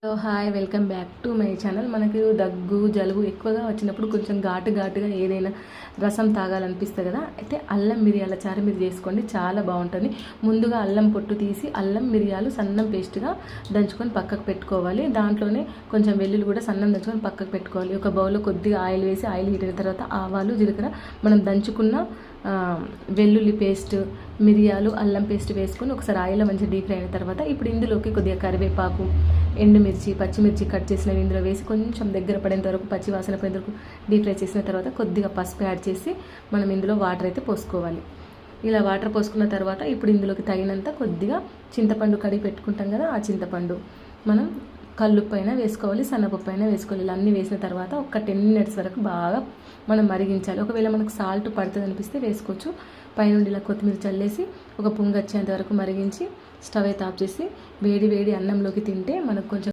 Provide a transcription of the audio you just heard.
So hi, welcome back to my channel. మనకు దగ్గు జలుబు ఎక్కువగా వచ్చినప్పుడు కొంచెం ఘాటుగా ఏదైనా రసం తాగాలనిపిస్తుంది కదా. అయితే అల్లం మిరియాల చారు మీరు చేసుకోండి, చాలా బాగుంటుంది. ముందుగా అల్లం పొట్టు తీసి అల్లం మిరియాలు సన్నం పేస్ట్గా దంచుకొని పక్కకు పెట్టుకోవాలి. దాంట్లోనే కొంచెం వెల్లుల్లి కూడా సన్నం దంచుకొని పక్కకు పెట్టుకోవాలి. ఒక బౌల్లో కొద్దిగా ఆయిల్ వేసి ఆయిల్ హీట్ అయిన తర్వాత ఆవాలు జీలకర్ర మనం దంచుకున్న వెల్లుల్లి పేస్ట్, మిరియాలు, అల్లం పేస్ట్ వేసుకొని ఒకసారి ఆయిల్లో మంచిగా డీప్ ఫ్రై అయిన తర్వాత ఇప్పుడు ఇందులోకి కొద్దిగా కరివేపాకు, ఎండుమిర్చి, పచ్చిమిర్చి కట్ చేసినవి ఇందులో వేసి కొంచెం దగ్గర పడేంత వరకు, పచ్చి వాసన పడేంత వరకు డీప్ ఫ్రై చేసిన తర్వాత కొద్దిగా పసుపు యాడ్ చేసి మనం ఇందులో వాటర్ అయితే పోసుకోవాలి. ఇలా వాటర్ పోసుకున్న తర్వాత ఇప్పుడు ఇందులోకి తగినంత కొద్దిగా చింతపండు కడిగి పెట్టుకుంటాం కదా, ఆ చింతపండు మనం కల్లుప్పు అయినా వేసుకోవాలి, సన్నపప్పు అయినా వేసుకోవాలి. ఇలా అన్నీ వేసిన తర్వాత ఒక 10 minutes వరకు బాగా మనం మరిగించాలి. ఒకవేళ మనకు సాల్ట్ పడుతుంది అనిపిస్తే వేసుకోవచ్చు. పైనుండి ఇలా కొత్తిమీర చల్లేసి ఒక పొంగు వచ్చేంత వరకు మరిగించి స్టవ్ అయితే ఆఫ్ చేసి వేడి వేడి అన్నంలోకి తింటే మనకు కొంచెం